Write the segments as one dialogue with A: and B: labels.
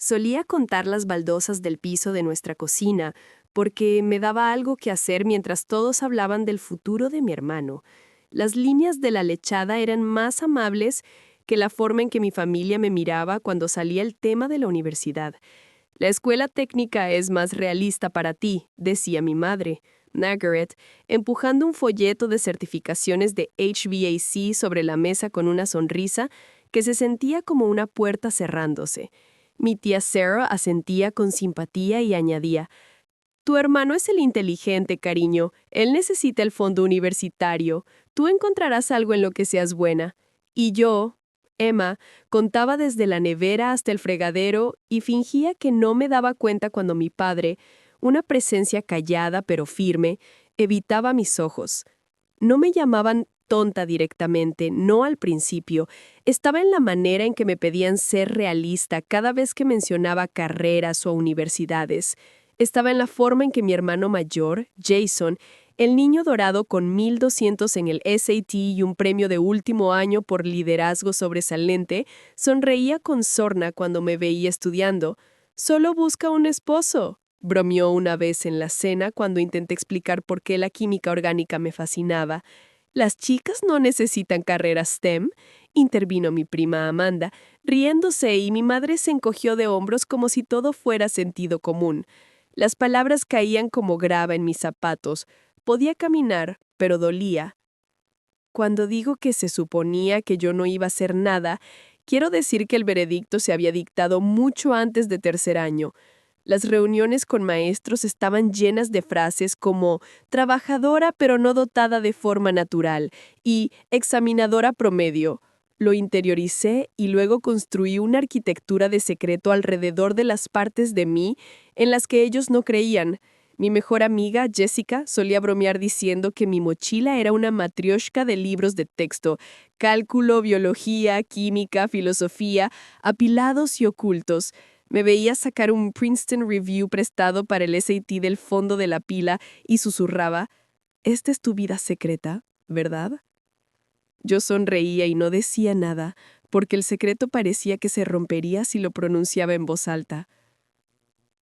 A: Solía contar las baldosas del piso de nuestra cocina, porque me daba algo que hacer mientras todos hablaban del futuro de mi hermano. Las líneas de la lechada eran más amables que la forma en que mi familia me miraba cuando salía el tema de la universidad. La escuela técnica es más realista para ti, decía mi madre, Margaret, empujando un folleto de certificaciones de HVAC sobre la mesa con una sonrisa que se sentía como una puerta cerrándose. Mi tía Sarah asentía con simpatía y añadía: «Tu hermano es el inteligente, cariño. Él necesita el fondo universitario. Tú encontrarás algo en lo que seas buena». Y yo, Emma, contaba desde la nevera hasta el fregadero y fingía que no me daba cuenta cuando mi padre, una presencia callada pero firme, evitaba mis ojos. No me llamaban tonta directamente, no al principio. Estaba en la manera en que me pedían ser realista cada vez que mencionaba carreras o universidades. Estaba en la forma en que mi hermano mayor, Jason, el niño dorado con 1200 en el SAT y un premio de último año por liderazgo sobresaliente, sonreía con sorna cuando me veía estudiando. «Solo busca un esposo», bromeó una vez en la cena cuando intenté explicar por qué la química orgánica me fascinaba. «Las chicas no necesitan carreras STEM», intervino mi prima Amanda, riéndose, y mi madre se encogió de hombros como si todo fuera sentido común. Las palabras caían como grava en mis zapatos. Podía caminar, pero dolía. Cuando digo que se suponía que yo no iba a hacer nada, quiero decir que el veredicto se había dictado mucho antes de tercer año. Las reuniones con maestros estaban llenas de frases como «trabajadora pero no dotada de forma natural» y «examinadora promedio». Lo interioricé y luego construí una arquitectura de secreto alrededor de las partes de mí en las que ellos no creían. Mi mejor amiga, Jessica, solía bromear diciendo que mi mochila era una matrioshka de libros de texto: cálculo, biología, química, filosofía, apilados y ocultos. Me veía sacar un Princeton Review prestado para el SAT del fondo de la pila y susurraba: «Esta es tu vida secreta, ¿verdad?». Yo sonreía y no decía nada, porque el secreto parecía que se rompería si lo pronunciaba en voz alta.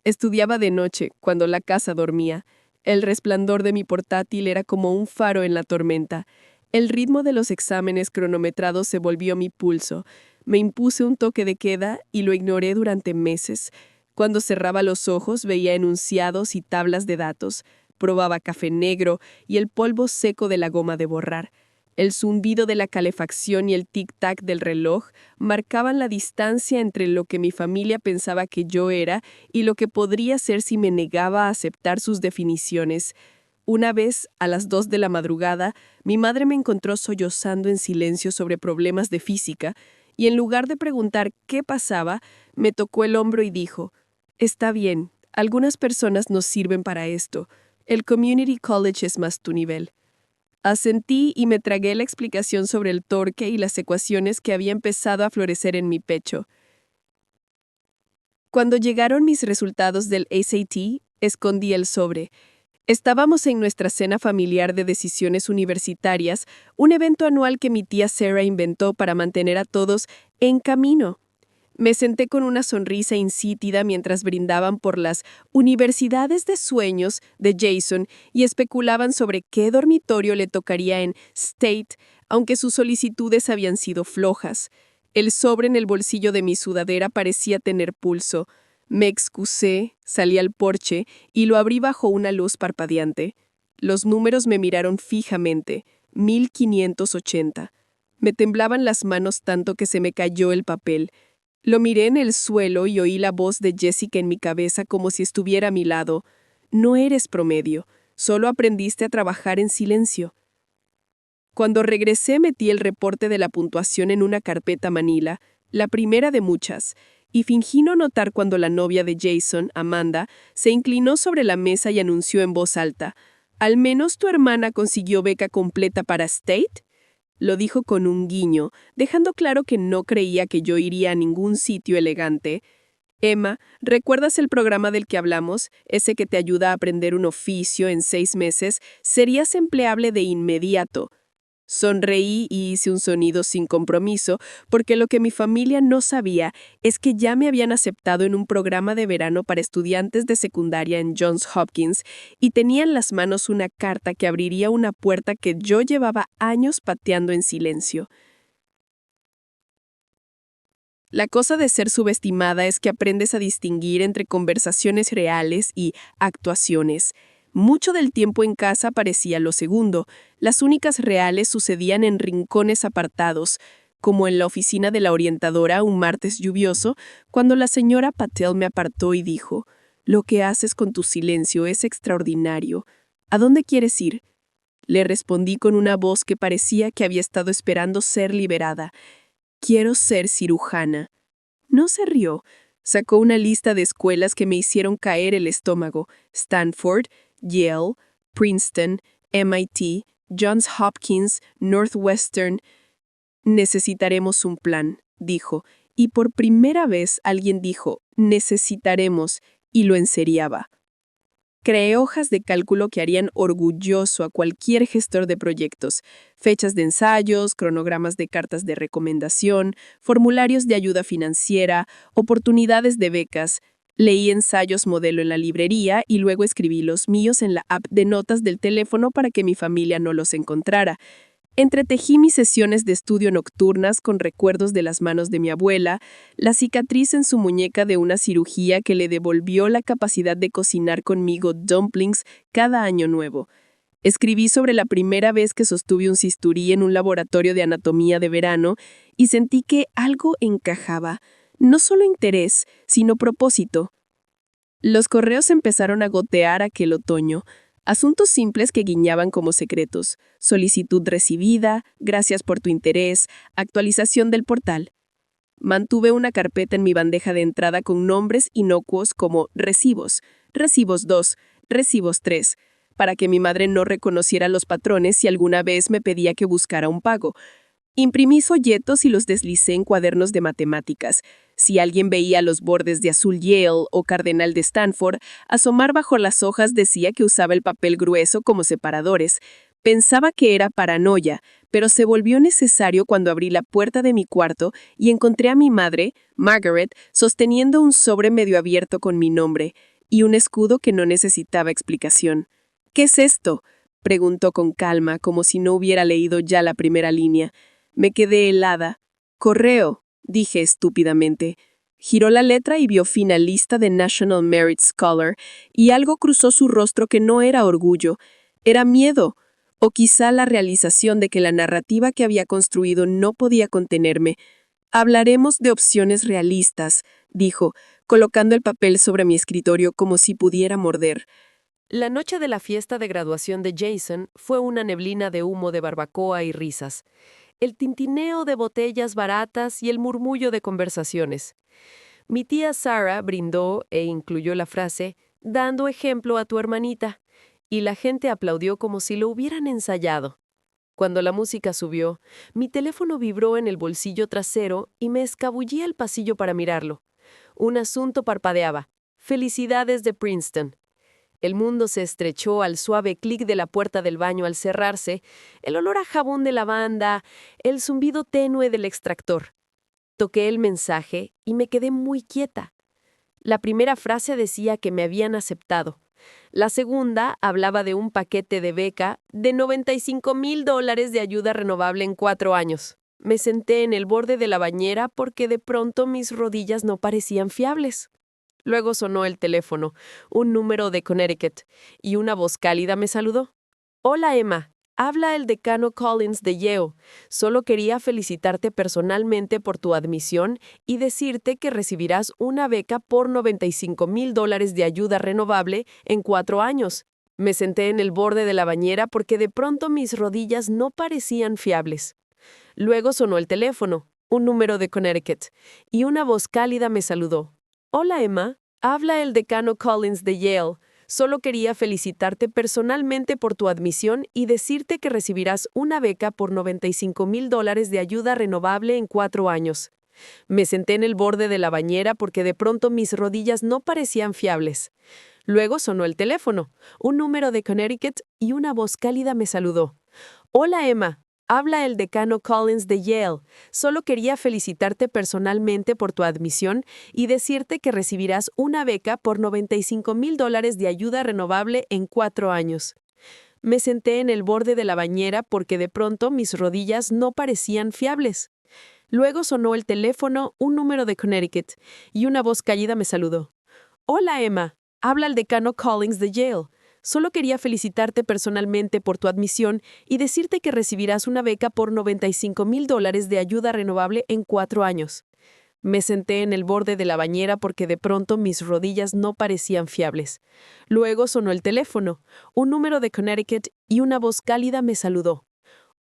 A: Estudiaba de noche, cuando la casa dormía. El resplandor de mi portátil era como un faro en la tormenta. El ritmo de los exámenes cronometrados se volvió mi pulso. Me impuse un toque de queda y lo ignoré durante meses. Cuando cerraba los ojos veía enunciados y tablas de datos. Probaba café negro y el polvo seco de la goma de borrar. El zumbido de la calefacción y el tic-tac del reloj marcaban la distancia entre lo que mi familia pensaba que yo era y lo que podría ser si me negaba a aceptar sus definiciones. Una vez, a las 2 de la madrugada, mi madre me encontró sollozando en silencio sobre problemas de física, y en lugar de preguntar qué pasaba, me tocó el hombro y dijo: «Está bien, algunas personas no sirven para esto. El Community College es más tu nivel». Asentí y me tragué la explicación sobre el torque y las ecuaciones que había empezado a florecer en mi pecho. Cuando llegaron mis resultados del SAT, escondí el sobre. Estábamos en nuestra cena familiar de decisiones universitarias, un evento anual que mi tía Sarah inventó para mantener a todos en camino. Me senté con una sonrisa insípida mientras brindaban por las universidades de sueños de Jason y especulaban sobre qué dormitorio le tocaría en State, aunque sus solicitudes habían sido flojas. El sobre en el bolsillo de mi sudadera parecía tener pulso. Me excusé, salí al porche y lo abrí bajo una luz parpadeante. Los números me miraron fijamente. 1580. Me temblaban las manos tanto que se me cayó el papel. Lo miré en el suelo y oí la voz de Jessica en mi cabeza como si estuviera a mi lado. «No eres promedio, solo aprendiste a trabajar en silencio». Cuando regresé metí el reporte de la puntuación en una carpeta manila, la primera de muchas, y fingí no notar cuando la novia de Jason, Amanda, se inclinó sobre la mesa y anunció en voz alta: «¿Al menos tu hermana consiguió beca completa para State?». Lo dijo con un guiño, dejando claro que no creía que yo iría a ningún sitio elegante. «Emma, ¿recuerdas el programa del que hablamos? Ese que te ayuda a aprender un oficio en 6 meses. Serías empleable de inmediato». Sonreí y hice un sonido sin compromiso, porque lo que mi familia no sabía es que ya me habían aceptado en un programa de verano para estudiantes de secundaria en Johns Hopkins y tenía en las manos una carta que abriría una puerta que yo llevaba años pateando en silencio. La cosa de ser subestimada es que aprendes a distinguir entre conversaciones reales y actuaciones. Mucho del tiempo en casa parecía lo segundo. Las únicas reales sucedían en rincones apartados, como en la oficina de la orientadora un martes lluvioso, cuando la señora Patel me apartó y dijo: «Lo que haces con tu silencio es extraordinario. ¿A dónde quieres ir?». Le respondí con una voz que parecía que había estado esperando ser liberada: «Quiero ser cirujana». No se rió. Sacó una lista de escuelas que me hicieron caer el estómago: Stanford, Yale, Princeton, MIT, Johns Hopkins, Northwestern. «Necesitaremos un plan», dijo, y por primera vez alguien dijo «necesitaremos» y lo enseriaba. Creé hojas de cálculo que harían orgulloso a cualquier gestor de proyectos: fechas de ensayos, cronogramas de cartas de recomendación, formularios de ayuda financiera, oportunidades de becas. Leí ensayos modelo en la librería y luego escribí los míos en la app de notas del teléfono para que mi familia no los encontrara. Entretejí mis sesiones de estudio nocturnas con recuerdos de las manos de mi abuela, la cicatriz en su muñeca de una cirugía que le devolvió la capacidad de cocinar conmigo dumplings cada año nuevo. Escribí sobre la primera vez que sostuve un cisturí en un laboratorio de anatomía de verano y sentí que algo encajaba, no solo interés, sino propósito. Los correos empezaron a gotear aquel otoño. Asuntos simples que guiñaban como secretos: solicitud recibida, gracias por tu interés, actualización del portal. Mantuve una carpeta en mi bandeja de entrada con nombres inocuos como recibos, recibos 2, recibos 3, para que mi madre no reconociera los patrones si alguna vez me pedía que buscara un pago. Imprimí folletos y los deslicé en cuadernos de matemáticas. Si alguien veía los bordes de azul Yale o cardenal de Stanford, asomar bajo las hojas decía que usaba el papel grueso como separadores. Pensaba que era paranoia, pero se volvió necesario cuando abrí la puerta de mi cuarto y encontré a mi madre, Margaret, sosteniendo un sobre medio abierto con mi nombre y un escudo que no necesitaba explicación. «¿Qué es esto?», preguntó con calma, como si no hubiera leído ya la primera línea. Me quedé helada. «Correo», dije estúpidamente. Giró la letra y vio finalista de National Merit Scholar, y algo cruzó su rostro que no era orgullo, era miedo, o quizá la realización de que la narrativa que había construido no podía contenerme. «Hablaremos de opciones realistas», dijo, colocando el papel sobre mi escritorio como si pudiera morder. La noche de la fiesta de graduación de Jason fue una neblina de humo de barbacoa y risas, el tintineo de botellas baratas y el murmullo de conversaciones. Mi tía Sarah brindó e incluyó la frase «dando ejemplo a tu hermanita», y la gente aplaudió como si lo hubieran ensayado. Cuando la música subió, mi teléfono vibró en el bolsillo trasero y me escabullí al pasillo para mirarlo. Un asunto parpadeaba: «Felicidades de Princeton». El mundo se estrechó al suave clic de la puerta del baño al cerrarse, el olor a jabón de lavanda, el zumbido tenue del extractor. Toqué el mensaje y me quedé muy quieta. La primera frase decía que me habían aceptado. La segunda hablaba de un paquete de beca de $95,000 de ayuda renovable en 4 años. Me senté en el borde de la bañera porque de pronto mis rodillas no parecían fiables. Luego sonó el teléfono, un número de Connecticut, y una voz cálida me saludó. «Hola, Emma. Habla el decano Collins de Yale. Solo quería felicitarte personalmente por tu admisión y decirte que recibirás una beca por $95,000 de ayuda renovable en 4 años». Me senté en el borde de la bañera porque de pronto mis rodillas no parecían fiables. Luego sonó el teléfono, un número de Connecticut, y una voz cálida me saludó. «Hola, Emma. Habla el decano Collins de Yale. Solo quería felicitarte personalmente por tu admisión y decirte que recibirás una beca por $95,000 de ayuda renovable en 4 años». Me senté en el borde de la bañera porque de pronto mis rodillas no parecían fiables. Luego sonó el teléfono, un número de Connecticut, y una voz cálida me saludó. «Hola, Emma. Habla el decano Collins de Yale. Solo quería felicitarte personalmente por tu admisión y decirte que recibirás una beca por $95,000 de ayuda renovable en 4 años. Me senté en el borde de la bañera porque de pronto mis rodillas no parecían fiables. Luego sonó el teléfono, un número de Connecticut, y una voz cálida me saludó. Hola, Emma. Habla el decano Collins de Yale. Solo quería felicitarte personalmente por tu admisión y decirte que recibirás una beca por $95,000 de ayuda renovable en 4 años. Me senté en el borde de la bañera porque de pronto mis rodillas no parecían fiables. Luego sonó el teléfono, un número de Connecticut y una voz cálida me saludó.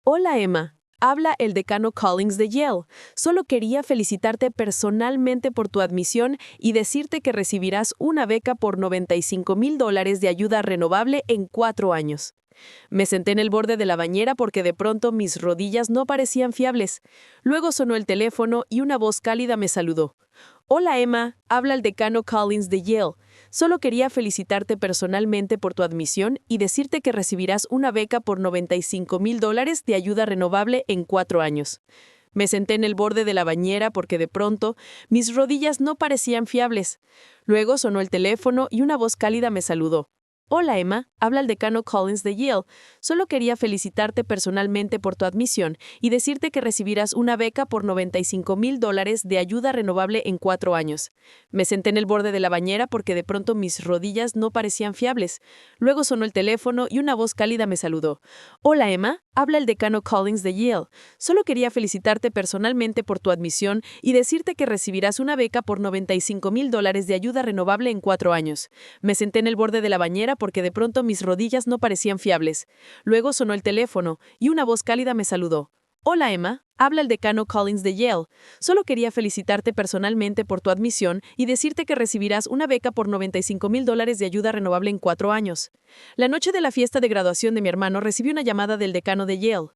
A: Hola, Emma. Habla el decano Collins de Yale. Solo quería felicitarte personalmente por tu admisión y decirte que recibirás una beca por $95,000 de ayuda renovable en 4 años. Me senté en el borde de la bañera porque de pronto mis rodillas no parecían fiables. Luego sonó el teléfono y una voz cálida me saludó. Hola, Emma. Habla el decano Collins de Yale. Solo quería felicitarte personalmente por tu admisión y decirte que recibirás una beca por $95,000 de ayuda renovable en 4 años. Me senté en el borde de la bañera porque de pronto mis rodillas no parecían fiables. Luego sonó el teléfono y una voz cálida me saludó. Hola, Emma. Habla el decano Collins de Yale. Solo quería felicitarte personalmente por tu admisión y decirte que recibirás una beca por $95,000 de ayuda renovable en 4 años. Me senté en el borde de la bañera porque de pronto mis rodillas no parecían fiables. Luego sonó el teléfono y una voz cálida me saludó. Hola, Emma. Habla el decano Collins de Yale. Solo quería felicitarte personalmente por tu admisión y decirte que recibirás una beca por $95,000 de ayuda renovable en 4 años. Me senté en el borde de la bañera porque de pronto mis rodillas no parecían fiables. Luego sonó el teléfono y una voz cálida me saludó. Hola, Emma. Habla el decano Collins de Yale. Solo quería felicitarte personalmente por tu admisión y decirte que recibirás una beca por $95,000 de ayuda renovable en 4 años. La noche de la fiesta de graduación de mi hermano recibí una llamada del decano de Yale.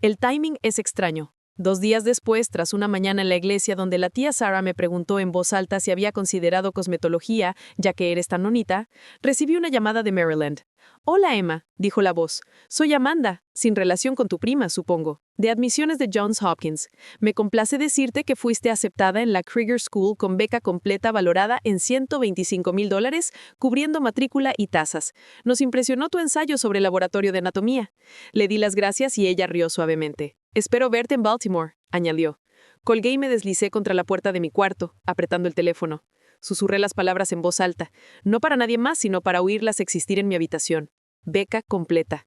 A: El timing es extraño. 2 días después, tras una mañana en la iglesia donde la tía Sarah me preguntó en voz alta si había considerado cosmetología, ya que eres tan bonita, recibí una llamada de Maryland. Hola, Emma, dijo la voz. Soy Amanda, sin relación con tu prima, supongo, de admisiones de Johns Hopkins. Me complace decirte que fuiste aceptada en la Krieger School con beca completa valorada en $125,000, cubriendo matrícula y tasas. Nos impresionó tu ensayo sobre el laboratorio de anatomía. Le di las gracias y ella rió suavemente. Espero verte en Baltimore, añadió. Colgué y me deslicé contra la puerta de mi cuarto, apretando el teléfono. Susurré las palabras en voz alta, no para nadie más, sino para oírlas existir en mi habitación. Beca completa.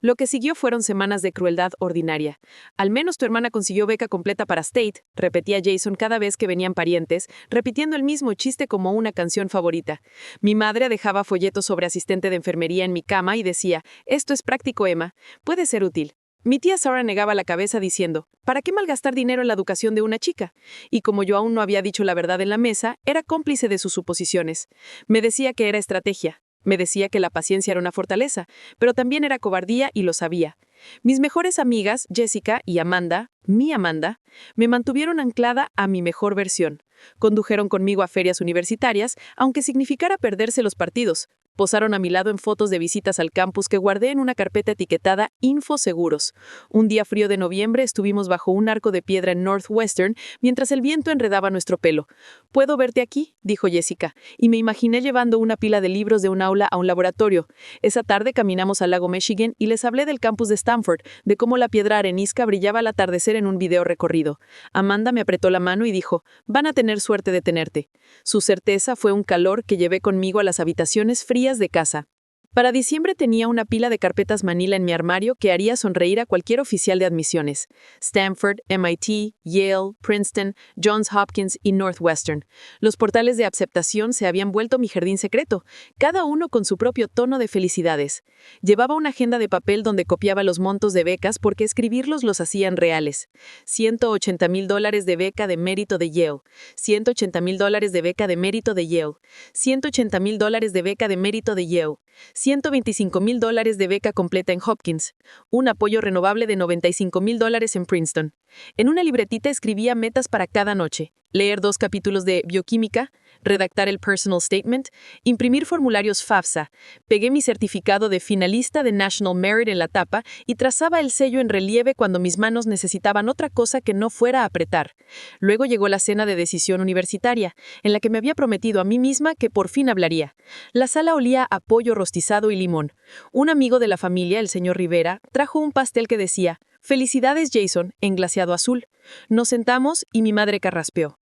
A: Lo que siguió fueron semanas de crueldad ordinaria. Al menos tu hermana consiguió beca completa para State, repetía Jason cada vez que venían parientes, repitiendo el mismo chiste como una canción favorita. Mi madre dejaba folletos sobre asistente de enfermería en mi cama y decía, esto es práctico, Emma, puede ser útil. Mi tía Sarah negaba la cabeza diciendo, ¿para qué malgastar dinero en la educación de una chica? Y como yo aún no había dicho la verdad en la mesa, era cómplice de sus suposiciones. Me decía que era estrategia. Me decía que la paciencia era una fortaleza, pero también era cobardía y lo sabía. Mis mejores amigas, Jessica y Amanda, mi Amanda, me mantuvieron anclada a mi mejor versión. Condujeron conmigo a ferias universitarias, aunque significara perderse los partidos. Posaron a mi lado en fotos de visitas al campus que guardé en una carpeta etiquetada Info Seguros. Un día frío de noviembre estuvimos bajo un arco de piedra en Northwestern mientras el viento enredaba nuestro pelo. «¿Puedo verte aquí?», dijo Jessica, y me imaginé llevando una pila de libros de un aula a un laboratorio. Esa tarde caminamos al lago Michigan y les hablé del campus de Stanford, de cómo la piedra arenisca brillaba al atardecer en un video recorrido. Amanda me apretó la mano y dijo, «Van a tener suerte de tenerte». Su certeza fue un calor que llevé conmigo a las habitaciones frías de casa. Para diciembre tenía una pila de carpetas Manila en mi armario que haría sonreír a cualquier oficial de admisiones. Stanford, MIT, Yale, Princeton, Johns Hopkins y Northwestern. Los portales de aceptación se habían vuelto mi jardín secreto, cada uno con su propio tono de felicidades. Llevaba una agenda de papel donde copiaba los montos de becas porque escribirlos los hacían reales. $180,000 de beca de mérito de Yale. $180,000 de beca de mérito de Yale. $180,000 de beca de mérito de Yale. $125,000 de beca completa en Hopkins, un apoyo renovable de $95,000 en Princeton.
B: En una libretita escribía metas para cada noche: leer 2 capítulos de bioquímica, redactar el personal statement, imprimir formularios FAFSA, pegué mi certificado de finalista de National Merit en la tapa y trazaba el sello en relieve cuando mis manos necesitaban otra cosa que no fuera apretar. Luego llegó la cena de decisión universitaria, en la que me había prometido a mí misma que por fin hablaría. La sala olía a pollo rostizado y limón. Un amigo de la familia, el señor Rivera, trajo un pastel que decía: «Felicidades, Jason», en glaseado azul. Nos sentamos y mi madre carraspeó.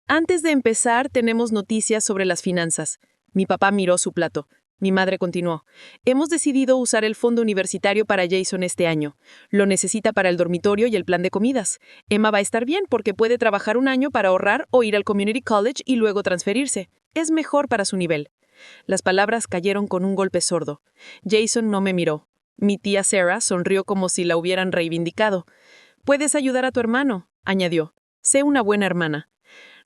B: «Antes de empezar, tenemos noticias sobre las finanzas». Mi papá miró su plato. Mi madre continuó: «Hemos decidido usar el fondo universitario para Jason este año. Lo necesita para el dormitorio y el plan de comidas. Emma va a estar bien porque puede trabajar un año para ahorrar o ir al community college y luego transferirse. Es mejor para su nivel». Las palabras cayeron con un golpe sordo. Jason no me miró. Mi tía Sarah sonrió como si la hubieran reivindicado. «Puedes ayudar a tu hermano», añadió. «Sé una buena hermana».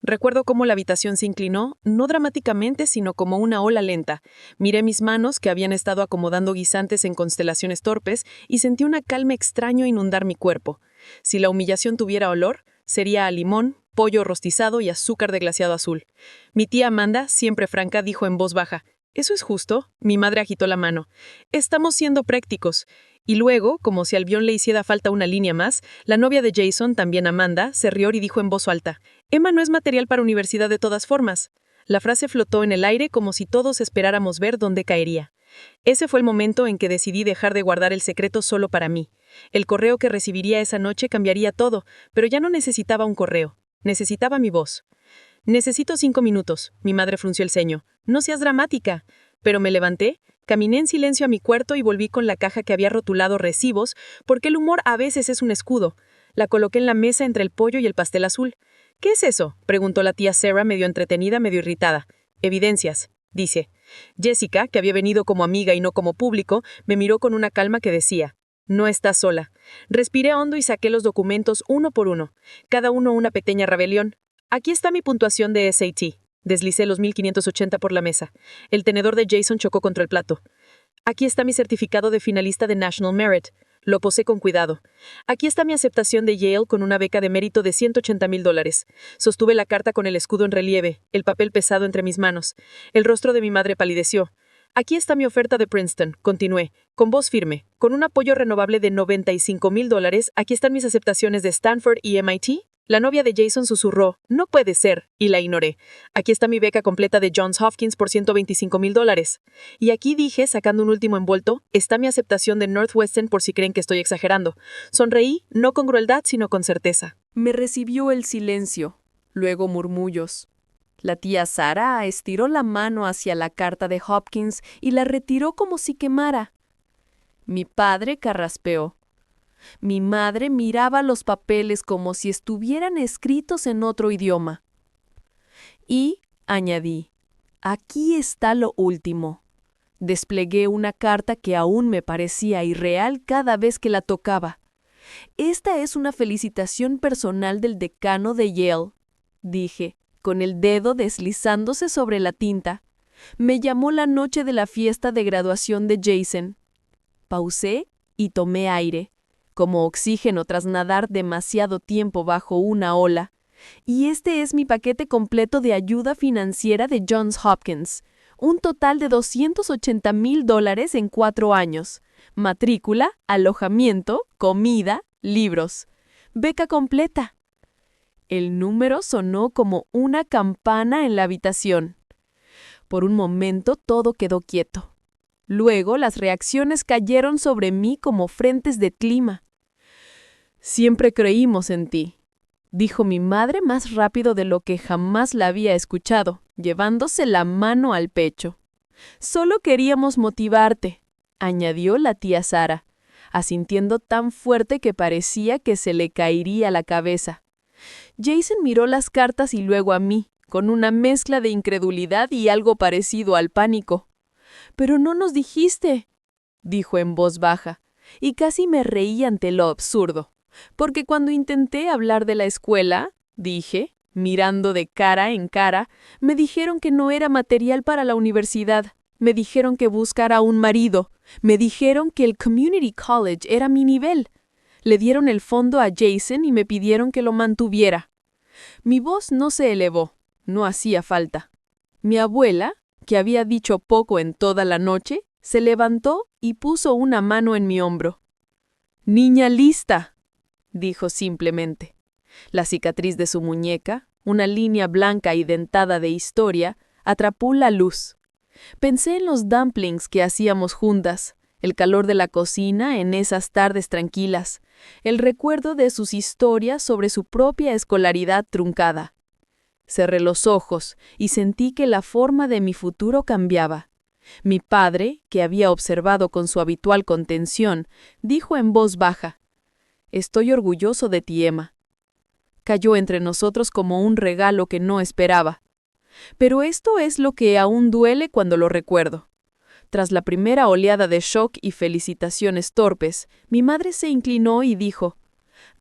B: Recuerdo cómo la habitación se inclinó, no dramáticamente, sino como una ola lenta. Miré mis manos, que habían estado acomodando guisantes en constelaciones torpes, y sentí una calma extraña inundar mi cuerpo. Si la humillación tuviera olor, sería a limón, pollo rostizado y azúcar de glaseado azul. Mi tía Amanda, siempre franca, dijo en voz baja: «¿Eso es justo?». Mi madre agitó la mano. «Estamos siendo prácticos». Y luego, como si al guión le hiciera falta una línea más, la novia de Jason, también Amanda, se rió y dijo en voz alta: «Emma no es material para universidad de todas formas». La frase flotó en el aire como si todos esperáramos ver dónde caería. Ese fue el momento en que decidí dejar de guardar el secreto solo para mí. El correo que recibiría esa noche cambiaría todo, pero ya no necesitaba un correo. Necesitaba mi voz. «Necesito 5 minutos», mi madre frunció el ceño. «No seas dramática». Pero me levanté, caminé en silencio a mi cuarto y volví con la caja que había rotulado recibos, porque el humor a veces es un escudo. La coloqué en la mesa entre el pollo y el pastel azul. «¿Qué es eso?», preguntó la tía Sarah, medio entretenida, medio irritada. «Evidencias», dice. Jessica, que había venido como amiga y no como público, me miró con una calma que decía: «No estás sola». Respiré hondo y saqué los documentos uno por uno, cada uno una pequeña rebelión. «Aquí está mi puntuación de SAT». Deslicé los 1580 por la mesa. El tenedor de Jason chocó contra el plato. «Aquí está mi certificado de finalista de National Merit». Lo posé con cuidado. «Aquí está mi aceptación de Yale con una beca de mérito de $180,000. Sostuve la carta con el escudo en relieve, el papel pesado entre mis manos. El rostro de mi madre palideció. «Aquí está mi oferta de Princeton», continué, con voz firme. «Con un apoyo renovable de $95,000, aquí están mis aceptaciones de Stanford y MIT». La novia de Jason susurró: «No puede ser», y la ignoré. «Aquí está mi beca completa de Johns Hopkins por $125,000. Y aquí», dije, sacando un último envuelto, «está mi aceptación de Northwestern por si creen que estoy exagerando». Sonreí, no con crueldad, sino con certeza.
A: Me recibió el silencio, luego murmullos. La tía Sarah estiró la mano hacia la carta de Hopkins y la retiró como si quemara. Mi padre carraspeó. Mi madre miraba los papeles como si estuvieran escritos en otro idioma. Y, añadí, «Aquí está lo último». Desplegué una carta que aún me parecía irreal cada vez que la tocaba. «Esta es una felicitación personal del decano de Yale», dije, con el dedo deslizándose sobre la tinta. «Me llamó la noche de la fiesta de graduación de Jason». Pausé y tomé aire, como oxígeno tras nadar demasiado tiempo bajo una ola. «Y este es mi paquete completo de ayuda financiera de Johns Hopkins. Un total de $280,000 en 4 años. Matrícula, alojamiento, comida, libros. Beca completa». El número sonó como una campana en la habitación. Por un momento todo quedó quieto. Luego las reacciones cayeron sobre mí como frentes de clima. «Siempre creímos en ti», dijo mi madre más rápido de lo que jamás la había escuchado, llevándose la mano al pecho. «Solo queríamos motivarte», añadió la tía Sarah, asintiendo tan fuerte que parecía que se le caería la cabeza. Jason miró las cartas y luego a mí, con una mezcla de incredulidad y algo parecido al pánico. «Pero no nos dijiste», dijo en voz baja, y casi me reí ante lo absurdo. «Porque cuando intenté hablar de la escuela», dije, mirando de cara en cara, «me dijeron que no era material para la universidad. Me dijeron que buscara un marido. Me dijeron que el Community College era mi nivel».
B: Le dieron el fondo a Jason y me pidieron que lo mantuviera. Mi voz no se elevó, no hacía falta. Mi abuela, que había dicho poco en toda la noche, se levantó y puso una mano en mi hombro. «Niña lista», dijo simplemente. La cicatriz de su muñeca, una línea blanca y dentada de historia, atrapó la luz. Pensé en los dumplings que hacíamos juntas, el calor de la cocina en esas tardes tranquilas, el recuerdo de sus historias sobre su propia escolaridad truncada. Cerré los ojos y sentí que la forma de mi futuro cambiaba. Mi padre, que había observado con su habitual contención, dijo en voz baja: «Estoy orgulloso de ti, Emma». Cayó entre nosotros como un regalo que no esperaba. Pero esto es lo que aún duele cuando lo recuerdo. Tras la primera oleada de shock y felicitaciones torpes, mi madre se inclinó y dijo: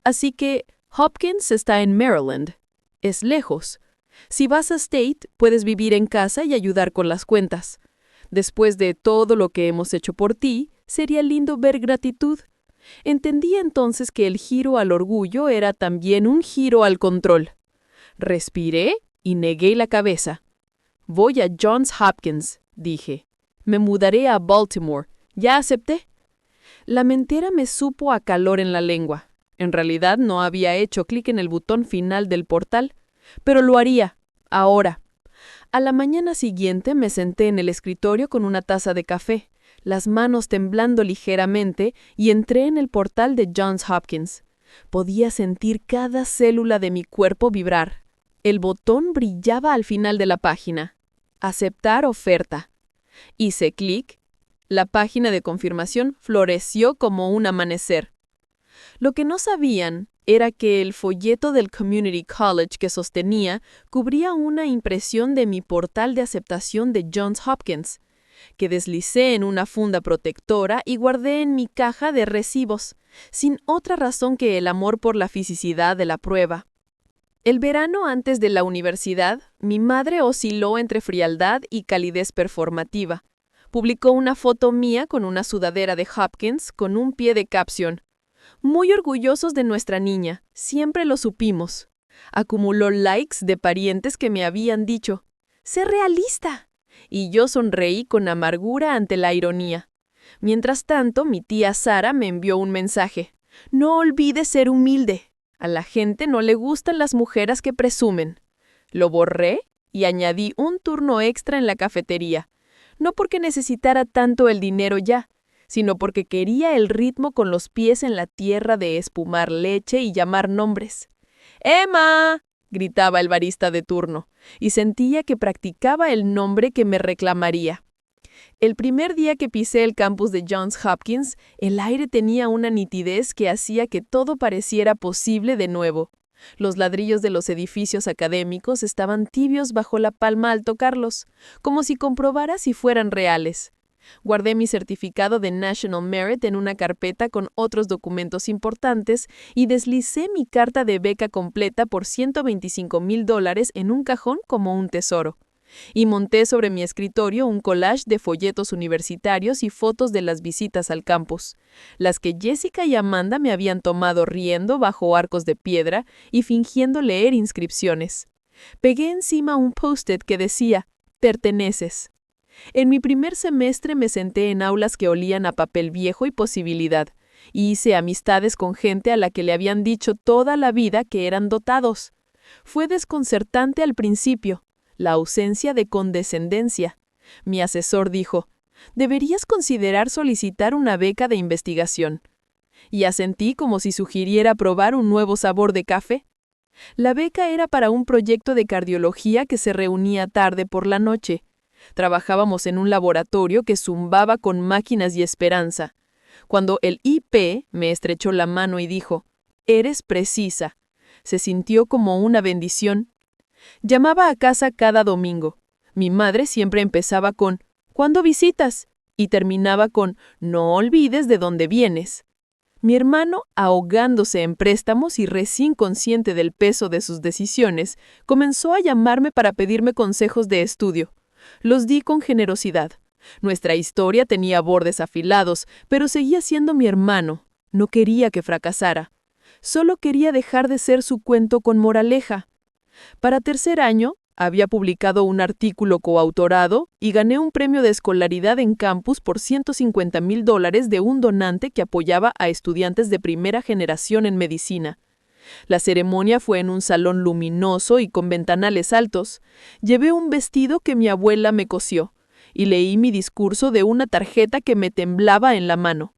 B: «Así que Hopkins está en Maryland. Es lejos. Si vas a State, puedes vivir en casa y ayudar con las cuentas. Después de todo lo que hemos hecho por ti, sería lindo ver gratitud». Entendí entonces que el giro al orgullo era también un giro al control. Respiré y negué la cabeza. «Voy a Johns Hopkins», dije. «Me mudaré a Baltimore. ¿Ya acepté?» La mentira me supo a calor en la lengua. En realidad no había hecho clic en el botón final del portal, pero lo haría, ahora. A la mañana siguiente me senté en el escritorio con una taza de café, las manos temblando ligeramente, y entré en el portal de Johns Hopkins. Podía sentir cada célula de mi cuerpo vibrar. El botón brillaba al final de la página. «Aceptar oferta». Hice clic. La página de confirmación floreció como un amanecer. Lo que no sabían era que el folleto del Community College que sostenía cubría una impresión de mi portal de aceptación de Johns Hopkins, que deslicé en una funda protectora y guardé en mi caja de recibos, sin otra razón que el amor por la fisicidad de la prueba. El verano antes de la universidad, mi madre osciló entre frialdad y calidez performativa. Publicó una foto mía con una sudadera de Hopkins con un pie de caption: «Muy orgullosos de nuestra niña, siempre lo supimos». Acumuló likes de parientes que me habían dicho: «¡Sé realista!». Y yo sonreí con amargura ante la ironía. Mientras tanto, mi tía Sara me envió un mensaje: «No olvides ser humilde. A la gente no le gustan las mujeres que presumen». Lo borré y añadí un turno extra en la cafetería. No porque necesitara tanto el dinero ya, sino porque quería el ritmo con los pies en la tierra de espumar leche y llamar nombres. «¡Emma!», gritaba el barista de turno, y sentía que practicaba el nombre que me reclamaría. El primer día que pisé el campus de Johns Hopkins, el aire tenía una nitidez que hacía que todo pareciera posible de nuevo. Los ladrillos de los edificios académicos estaban tibios bajo la palma al tocarlos, como si comprobara si fueran reales. Guardé mi certificado de National Merit en una carpeta con otros documentos importantes y deslicé mi carta de beca completa por $125,000 en un cajón como un tesoro. Y monté sobre mi escritorio un collage de folletos universitarios y fotos de las visitas al campus, las que Jessica y Amanda me habían tomado riendo bajo arcos de piedra y fingiendo leer inscripciones. Pegué encima un post-it que decía: «Perteneces». En mi primer semestre me senté en aulas que olían a papel viejo y posibilidad, y hice amistades con gente a la que le habían dicho toda la vida que eran dotados. Fue desconcertante al principio, la ausencia de condescendencia. Mi asesor dijo: «Deberías considerar solicitar una beca de investigación». Y asentí como si sugiriera probar un nuevo sabor de café. La beca era para un proyecto de cardiología que se reunía tarde por la noche. Trabajábamos en un laboratorio que zumbaba con máquinas y esperanza. Cuando el IP me estrechó la mano y dijo: «Eres precisa», se sintió como una bendición. Llamaba a casa cada domingo. Mi madre siempre empezaba con «¿Cuándo visitas?», y terminaba con «No olvides de dónde vienes». Mi hermano, ahogándose en préstamos y recién consciente del peso de sus decisiones, comenzó a llamarme para pedirme consejos de estudio. Los di con generosidad. Nuestra historia tenía bordes afilados, pero seguía siendo mi hermano. No quería que fracasara. Solo quería dejar de ser su cuento con moraleja. Para tercer año, había publicado un artículo coautorado y gané un premio de escolaridad en campus por $150,000 de un donante que apoyaba a estudiantes de primera generación en medicina. La ceremonia fue en un salón luminoso y con ventanales altos. Llevé un vestido que mi abuela me cosió y leí mi discurso de una tarjeta que me temblaba en la mano.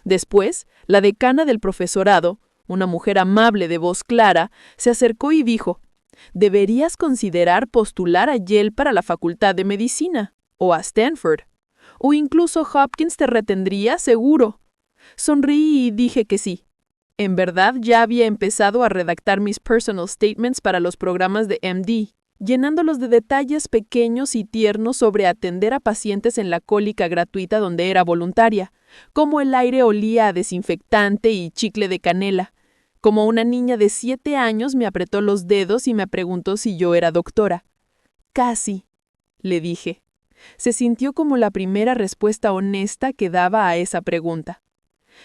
B: Después, la decana del profesorado, una mujer amable de voz clara, se acercó y dijo: «Deberías considerar postular a Yale para la Facultad de Medicina, o a Stanford, o incluso Hopkins te retendría seguro». Sonreí y dije que sí. En verdad, ya había empezado a redactar mis personal statements para los programas de MD, llenándolos de detalles pequeños y tiernos sobre atender a pacientes en la cólica gratuita donde era voluntaria, cómo el aire olía a desinfectante y chicle de canela, como una niña de 7 años me apretó los dedos y me preguntó si yo era doctora. «Casi», le dije. Se sintió como la primera respuesta honesta que daba a esa pregunta.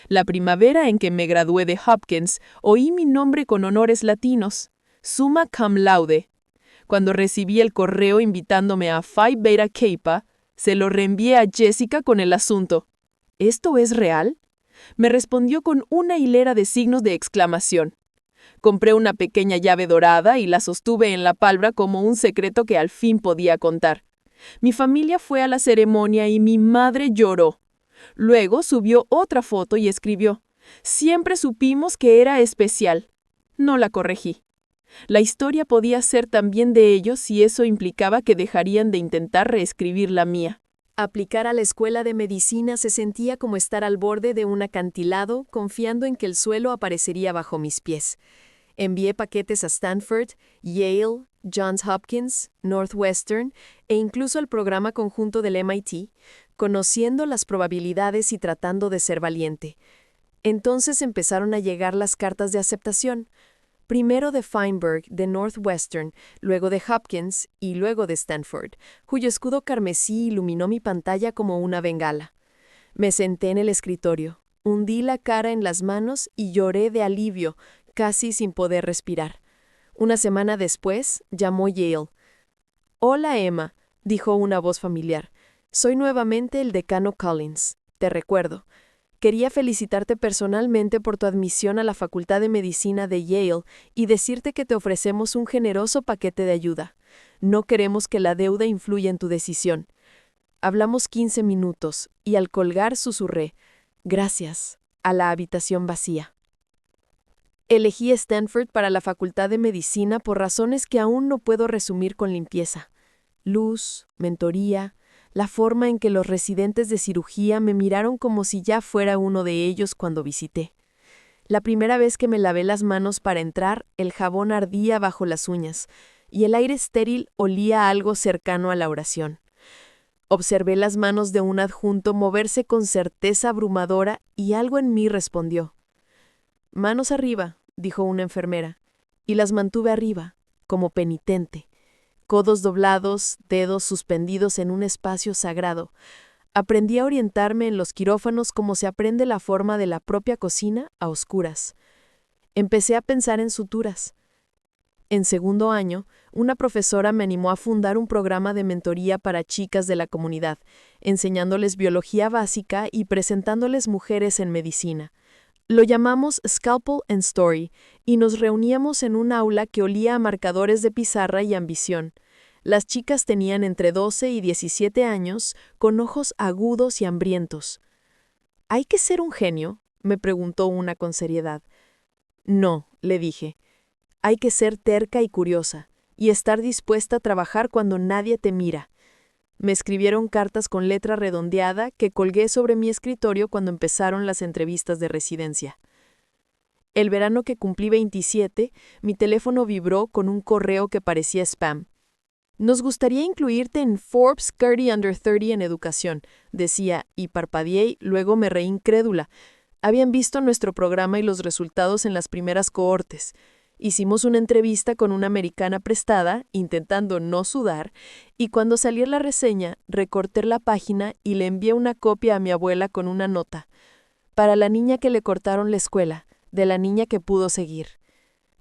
B: La primavera en que me gradué de Hopkins, oí mi nombre con honores latinos, summa cum laude. Cuando recibí el correo invitándome a Phi Beta Kappa, se lo reenvié a Jessica con el asunto. «¿Esto es real?». Me respondió con una hilera de signos de exclamación. Compré una pequeña llave dorada y la sostuve en la palma como un secreto que al fin podía contar. Mi familia fue a la ceremonia y mi madre lloró. Luego subió otra foto y escribió: «Siempre supimos que era especial». No la corregí. La historia podía ser también de ellos si eso implicaba que dejarían de intentar reescribir la mía.
A: Aplicar a la escuela de medicina se sentía como estar al borde de un acantilado, confiando en que el suelo aparecería bajo mis pies. Envié paquetes a Stanford, Yale, Johns Hopkins, Northwestern e incluso al programa conjunto del MIT, conociendo las probabilidades y tratando de ser valiente. Entonces empezaron a llegar las cartas de aceptación. Primero de Feinberg, de Northwestern, luego de Hopkins y luego de Stanford, cuyo escudo carmesí iluminó mi pantalla como una bengala. Me senté en el escritorio, hundí la cara en las manos y lloré de alivio, casi sin poder respirar. Una semana después, llamó Yale. «Hola, Emma», dijo una voz familiar. «Soy nuevamente el decano Collins. Te recuerdo. Quería felicitarte personalmente por tu admisión a la Facultad de Medicina de Yale y decirte que te ofrecemos un generoso paquete de ayuda. No queremos que la deuda influya en tu decisión». Hablamos 15 minutos y al colgar susurré: «Gracias», a la habitación vacía. Elegí Stanford para la Facultad de Medicina por razones que aún no puedo resumir con limpieza. Luz, mentoría, la forma en que los residentes de cirugía me miraron como si ya fuera uno de ellos cuando visité. La primera vez que me lavé las manos para entrar, el jabón ardía bajo las uñas, y el aire estéril olía a algo cercano a la oración. Observé las manos de un adjunto moverse con certeza abrumadora y algo en mí respondió. «Manos arriba», dijo una enfermera, y las mantuve arriba, como penitente. Codos doblados, dedos suspendidos en un espacio sagrado. Aprendí a orientarme en los quirófanos como se aprende la forma de la propia cocina a oscuras. Empecé a pensar en suturas. En segundo año, una profesora me animó a fundar un programa de mentoría para chicas de la comunidad, enseñándoles biología básica y presentándoles mujeres en medicina. Lo llamamos Scalpel and Story y nos reuníamos en un aula que olía a marcadores de pizarra y ambición. Las chicas tenían entre 12 y 17 años, con ojos agudos y hambrientos. «¿Hay que ser un genio?», me preguntó una con seriedad. «No», le dije. «Hay que ser terca y curiosa, y estar dispuesta a trabajar cuando nadie te mira». Me escribieron cartas con letra redondeada que colgué sobre mi escritorio cuando empezaron las entrevistas de residencia. El verano que cumplí 27, mi teléfono vibró con un correo que parecía spam. «Nos gustaría incluirte en Forbes 30 Under 30 en educación», decía, y parpadeé, luego me reí incrédula. Habían visto nuestro programa y los resultados en las primeras cohortes. Hicimos una entrevista con una americana prestada, intentando no sudar, y cuando salió la reseña, recorté la página y le envié una copia a mi abuela con una nota.
B: para la niña que le cortaron la escuela, de la niña que pudo seguir.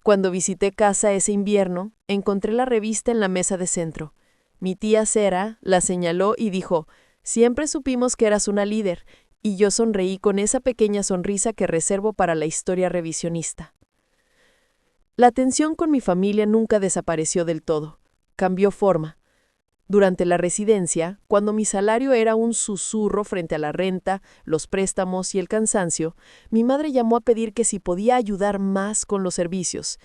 B: Cuando visité casa ese invierno, encontré la revista en la mesa de centro. Mi tía Sarah la señaló y dijo, «Siempre supimos que eras una líder», y yo sonreí con esa pequeña sonrisa que reservo para la historia revisionista. La tensión con mi familia nunca desapareció del todo. Cambió forma. Durante la residencia, cuando mi salario era un susurro frente a la renta, los préstamos y el cansancio, mi madre llamó a pedir que si podía ayudar más con los servicios.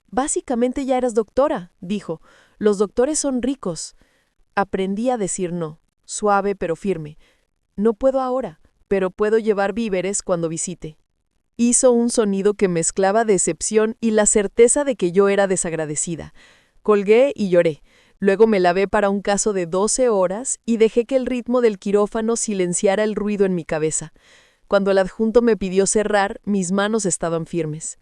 B: «Básicamente ya eras doctora», dijo. «Los doctores son ricos». Aprendí a decir no, suave pero firme. «No puedo ahora, pero puedo llevar víveres cuando visite». Hizo un sonido que mezclaba decepción y la certeza de que yo era desagradecida. Colgué y lloré. Luego me lavé para un caso de 12 horas y dejé que el ritmo del quirófano silenciara el ruido en mi cabeza. Cuando el adjunto me pidió cerrar, mis manos estaban firmes.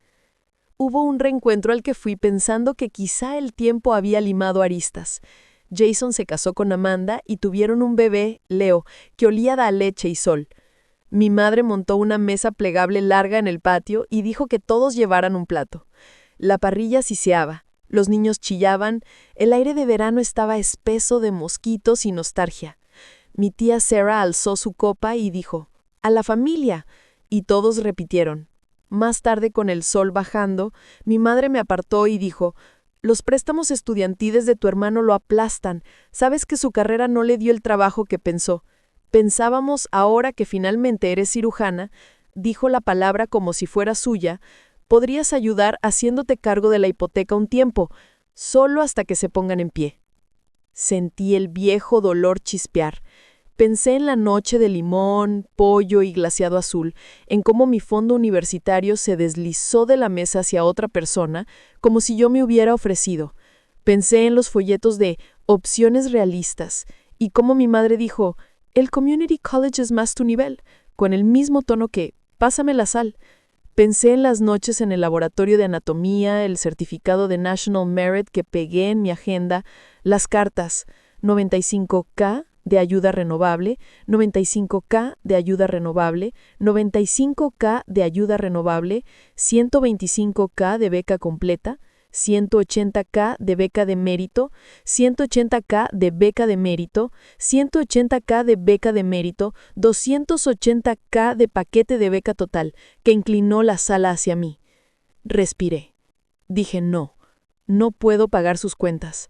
B: Hubo un reencuentro al que fui pensando que quizá el tiempo había limado aristas. Jason se casó con Amanda y tuvieron un bebé, Leo, que olía a leche y sol. Mi madre montó una mesa plegable larga en el patio y dijo que todos llevaran un plato. La parrilla siseaba. Los niños chillaban, el aire de verano estaba espeso de mosquitos y nostalgia. Mi tía Sarah alzó su copa y dijo, «¡A la familia!», y todos repitieron. Más tarde, con el sol bajando, mi madre me apartó y dijo, «Los préstamos estudiantiles de tu hermano lo aplastan. Sabes que su carrera no le dio el trabajo que pensó. Pensábamos, ahora que finalmente eres cirujana», dijo la palabra como si fuera suya, «podrías ayudar haciéndote cargo de la hipoteca un tiempo, solo hasta que se pongan en pie». Sentí el viejo dolor chispear. Pensé en la noche de limón, pollo y glaseado azul, en cómo mi fondo universitario se deslizó de la mesa hacia otra persona, como si yo me hubiera ofrecido. Pensé en los folletos de opciones realistas, y cómo mi madre dijo, «El Community College es más tu nivel», con el mismo tono que «pásame la sal». Pensé en las noches en el laboratorio de anatomía, el certificado de National Merit que pegué en mi agenda, las cartas 95K de ayuda renovable, 95K de ayuda renovable, 95K de ayuda renovable, 125K de beca completa, 180K de beca de mérito, 180K de beca de mérito, 180K de beca de mérito, 280K de paquete de beca total, que inclinó la sala hacia mí. Respiré. Dije no puedo pagar sus cuentas.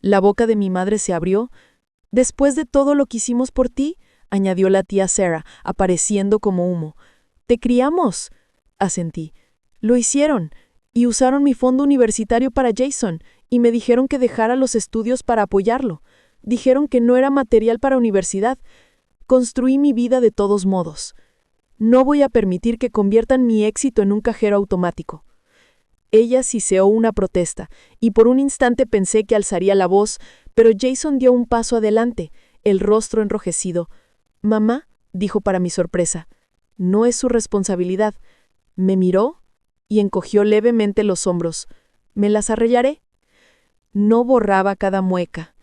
B: La boca de mi madre se abrió. «Después de todo lo que hicimos por ti», añadió la tía Sarah, apareciendo como humo. «Te criamos», asentí. «Lo hicieron. Y usaron mi fondo universitario para Jason, y me dijeron que dejara los estudios para apoyarlo. Dijeron que no era material para universidad. Construí mi vida de todos modos. No voy a permitir que conviertan mi éxito en un cajero automático». Ella siseó una protesta, y por un instante pensé que alzaría la voz, pero Jason dio un paso adelante, el rostro enrojecido. «Mamá», dijo para mi sorpresa, «no es su responsabilidad». Me miró y encogió levemente los hombros. «¿Me las arreglaré?» No borraba cada mueca,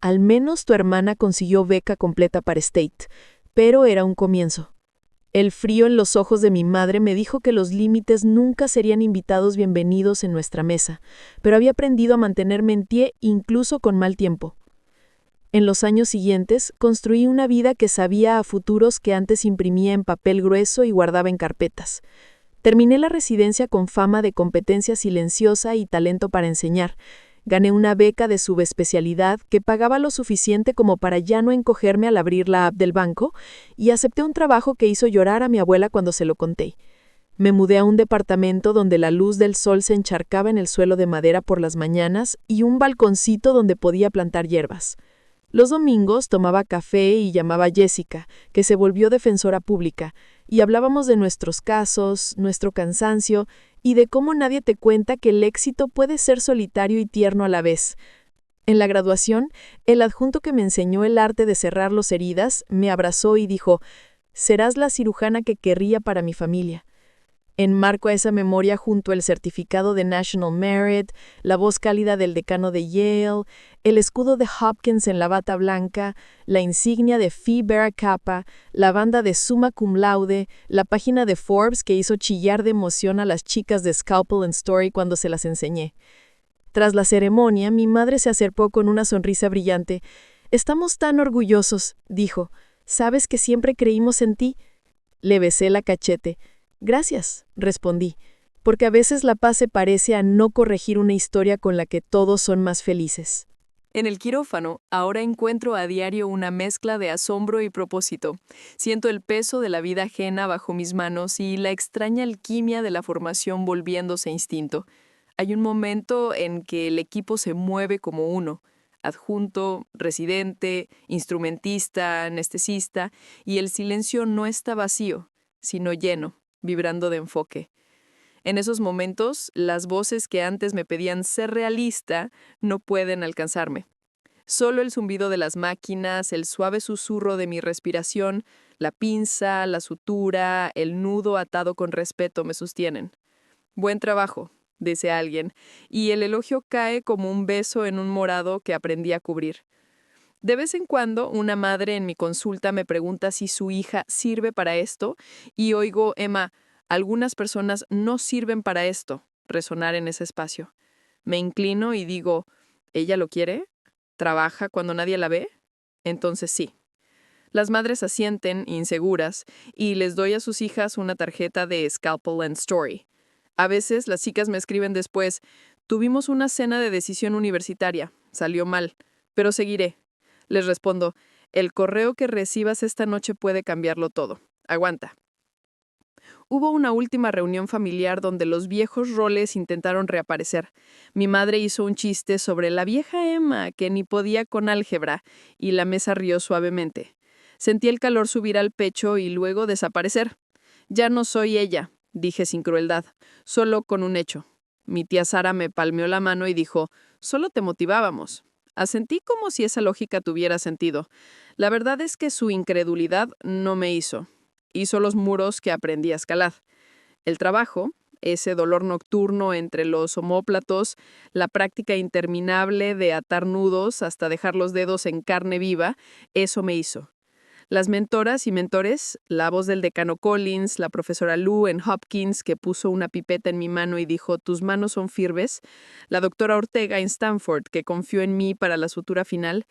B: al menos tu hermana consiguió beca completa para State, pero era un comienzo. El frío en los ojos de mi madre me dijo que los límites nunca serían invitados bienvenidos en nuestra mesa, pero había aprendido a mantenerme en pie incluso con mal tiempo. En los años siguientes, construí una vida que sabía a futuros que antes imprimía en papel grueso y guardaba en carpetas. Terminé la residencia con fama de competencia silenciosa y talento para enseñar. Gané una beca de subespecialidad que pagaba lo suficiente como para ya no encogerme al abrir la app del banco, y acepté un trabajo que hizo llorar a mi abuela cuando se lo conté. Me mudé a un departamento donde la luz del sol se encharcaba en el suelo de madera por las mañanas y un balconcito donde podía plantar hierbas. Los domingos tomaba café y llamaba a Jessica, que se volvió defensora pública, y hablábamos de nuestros casos, nuestro cansancio y de cómo nadie te cuenta que el éxito puede ser solitario y tierno a la vez. En la graduación, el adjunto que me enseñó el arte de cerrar las heridas me abrazó y dijo, «Serás la cirujana que querría para mi familia». Enmarco a esa memoria junto al certificado de National Merit, la voz cálida del decano de Yale, el escudo de Hopkins en la bata blanca, la insignia de Phi Beta Kappa, la banda de Summa Cum Laude, la página de Forbes que hizo chillar de emoción a las chicas de Scalpel and Story cuando se las enseñé. Tras la ceremonia, mi madre se acercó con una sonrisa brillante. «Estamos tan orgullosos», dijo. «¿Sabes que siempre creímos en ti?» Le besé la cachete. «Gracias», respondí, porque a veces la paz se parece a no corregir una historia con la que todos son más felices.
A: En el quirófano, ahora encuentro a diario una mezcla de asombro y propósito. Siento el peso de la vida ajena bajo mis manos y la extraña alquimia de la formación volviéndose instinto. Hay un momento en que el equipo se mueve como uno: adjunto, residente, instrumentista, anestesista, y el silencio no está vacío, sino lleno, vibrando de enfoque. En esos momentos, las voces que antes me pedían ser realista no pueden alcanzarme. Solo el zumbido de las máquinas, el suave susurro de mi respiración, la pinza, la sutura, el nudo atado con respeto me sostienen. «Buen trabajo», dice alguien, y el elogio cae como un beso en un morado que aprendí a cubrir. De vez en cuando, una madre en mi consulta me pregunta si su hija sirve para esto, y oigo: «Emma, algunas personas no sirven para esto», resonar en ese espacio. Me inclino y digo: «¿Ella lo quiere? ¿Trabaja cuando nadie la ve?». Entonces sí. Las madres asienten, inseguras, y les doy a sus hijas una tarjeta de Scalpel and Story. A veces las chicas me escriben después: «Tuvimos una cena de decisión universitaria, salió mal, pero seguiré». Les respondo: «El correo que recibas esta noche puede cambiarlo todo. Aguanta». Hubo una última reunión familiar donde los viejos roles intentaron reaparecer. Mi madre hizo un chiste sobre la vieja Emma, que ni podía con álgebra, y la mesa rió suavemente. Sentí el calor subir al pecho y luego desaparecer. «Ya no soy ella», dije sin crueldad, solo con un hecho. Mi tía Sara me palmeó la mano y dijo: «Solo te motivábamos». Asentí como si esa lógica tuviera sentido. La verdad es que su incredulidad no me hizo. Hizo los muros que aprendí a escalar. El trabajo, ese dolor nocturno entre los omóplatos, la práctica interminable de atar nudos hasta dejar los dedos en carne viva, eso me hizo. Las mentoras y mentores, la voz del decano Collins, la profesora Lu en Hopkins, que puso una pipeta en mi mano y dijo: «Tus manos son firmes», la doctora Ortega en Stanford, que confió en mí para la sutura final,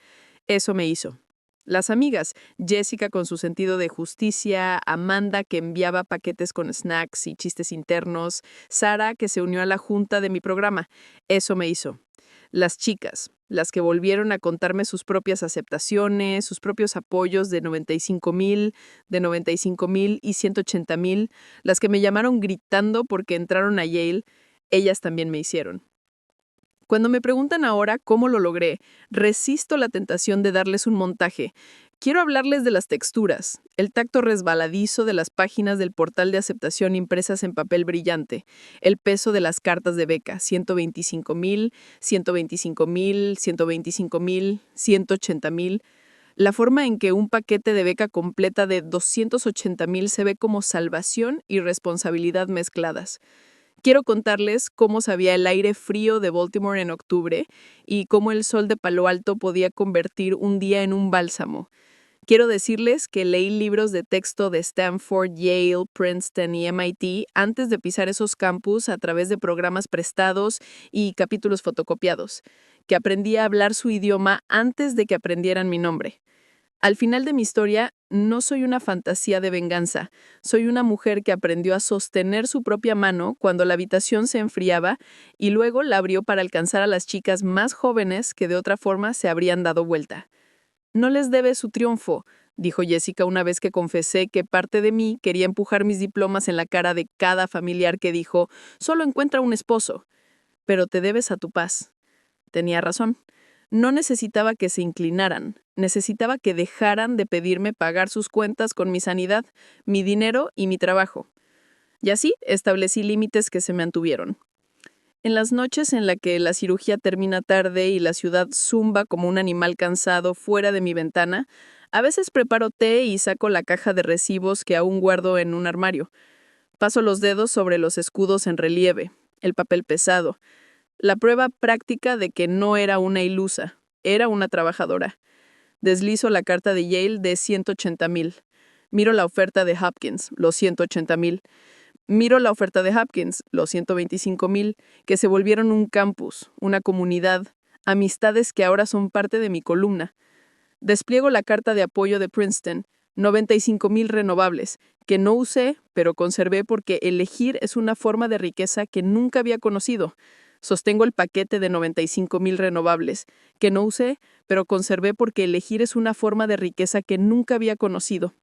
A: eso me hizo. Las amigas, Jessica con su sentido de justicia, Amanda que enviaba paquetes con snacks y chistes internos, Sara que se unió a la junta de mi programa, eso me hizo. Las chicas, las que volvieron a contarme sus propias aceptaciones, sus propios apoyos de 95,000, de 95,000 y 180,000, las que me llamaron gritando porque entraron a Yale, ellas también me hicieron. Cuando me preguntan ahora cómo lo logré, resisto la tentación de darles un montaje. Quiero hablarles de las texturas, el tacto resbaladizo de las páginas del portal de aceptación impresas en papel brillante, el peso de las cartas de beca, 125,000, 125,000, 125,000, 180,000, la forma en que un paquete de beca completa de 280,000 se ve como salvación y responsabilidad mezcladas. Quiero contarles cómo sabía el aire frío de Baltimore en octubre y cómo el sol de Palo Alto podía convertir un día en un bálsamo. Quiero decirles que leí libros de texto de Stanford, Yale, Princeton y MIT antes de pisar esos campus a través de programas prestados y capítulos fotocopiados, que aprendí a hablar su idioma antes de que aprendieran mi nombre. Al final de mi historia, no soy una fantasía de venganza. Soy una mujer que aprendió a sostener su propia mano cuando la habitación se enfriaba y luego la abrió para alcanzar a las chicas más jóvenes que de otra forma se habrían dado vuelta. «No les debe su triunfo», dijo Jessica una vez que confesé que parte de mí quería empujar mis diplomas en la cara de cada familiar que dijo: «Solo encuentra un esposo». «Pero te debes a tu paz». Tenía razón. No necesitaba que se inclinaran, necesitaba que dejaran de pedirme pagar sus cuentas con mi sanidad, mi dinero y mi trabajo. Y así establecí límites que se me mantuvieron. En las noches en las que la cirugía termina tarde y la ciudad zumba como un animal cansado fuera de mi ventana, a veces preparo té y saco la caja de recibos que aún guardo en un armario.
B: Paso los dedos sobre los escudos en relieve, el papel pesado, la prueba práctica de que no era una ilusa, era una trabajadora. Deslizo la carta de Yale de 180,000. Miro la oferta de Hopkins, los 180,000. Miro la oferta de Hopkins, los 125,000, que se volvieron un campus, una comunidad, amistades que ahora son parte de mi columna. Despliego la carta de apoyo de Princeton, 95,000 renovables, que no usé, pero conservé porque elegir es una forma de riqueza que nunca había conocido. Sostengo el paquete de 95,000 renovables, que no usé, pero conservé porque elegir es una forma de riqueza que nunca había conocido.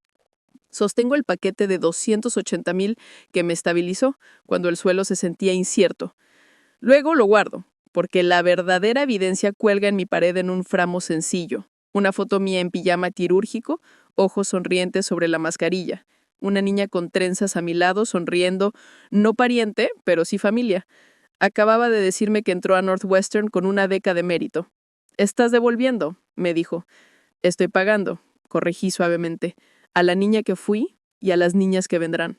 B: Sostengo el paquete de 280,000 que me estabilizó cuando el suelo se sentía incierto. Luego lo guardo, porque la verdadera evidencia cuelga en mi pared en un framo sencillo. Una foto mía en pijama quirúrgico, ojos sonrientes sobre la mascarilla. Una niña con trenzas a mi lado sonriendo, no pariente, pero sí familia. Acababa de decirme que entró a Northwestern con una beca de mérito. «¿Estás devolviendo?», me dijo. «Estoy pagando», corregí suavemente, «a la niña que fui y a las niñas que vendrán».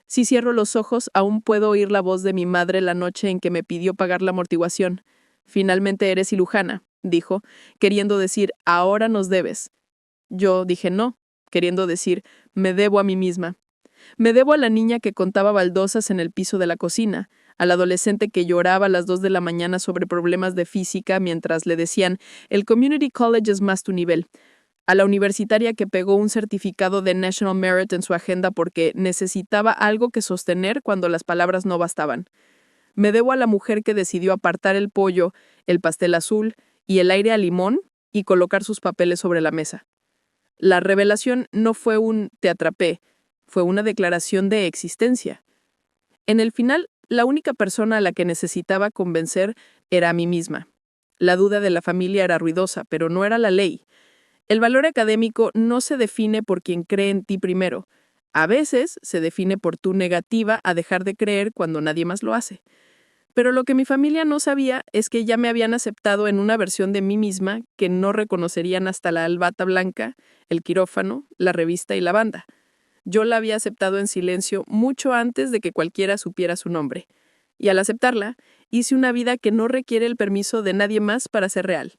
B: Si cierro los ojos, aún puedo oír la voz de mi madre la noche en que me pidió pagar la amortiguación. «Finalmente eres cirujana», dijo, queriendo decir, «ahora nos debes». Yo dije no, queriendo decir, «me debo a mí misma». Me debo a la niña que contaba baldosas en el piso de la cocina, al adolescente que lloraba a las 2 de la mañana sobre problemas de física mientras le decían, «el Community College es más tu nivel», a la universitaria que pegó un certificado de National Merit en su agenda porque necesitaba algo que sostener cuando las palabras no bastaban. Me debo a la mujer que decidió apartar el pollo, el pastel azul y el aire a limón y colocar sus papeles sobre la mesa. La revelación no fue un «te atrapé», fue una declaración de existencia. En el final, la única persona a la que necesitaba convencer era a mí misma. La duda de la familia era ruidosa, pero no era la ley. El valor académico no se define por quien cree en ti primero. A veces se define por tu negativa a dejar de creer cuando nadie más lo hace. Pero lo que mi familia no sabía es que ya me habían aceptado en una versión de mí misma que no reconocerían hasta la albata blanca, el quirófano, la revista y la banda. Yo la había aceptado en silencio mucho antes de que cualquiera supiera su nombre. Y al aceptarla, hice una vida que no requiere el permiso de nadie más para ser real.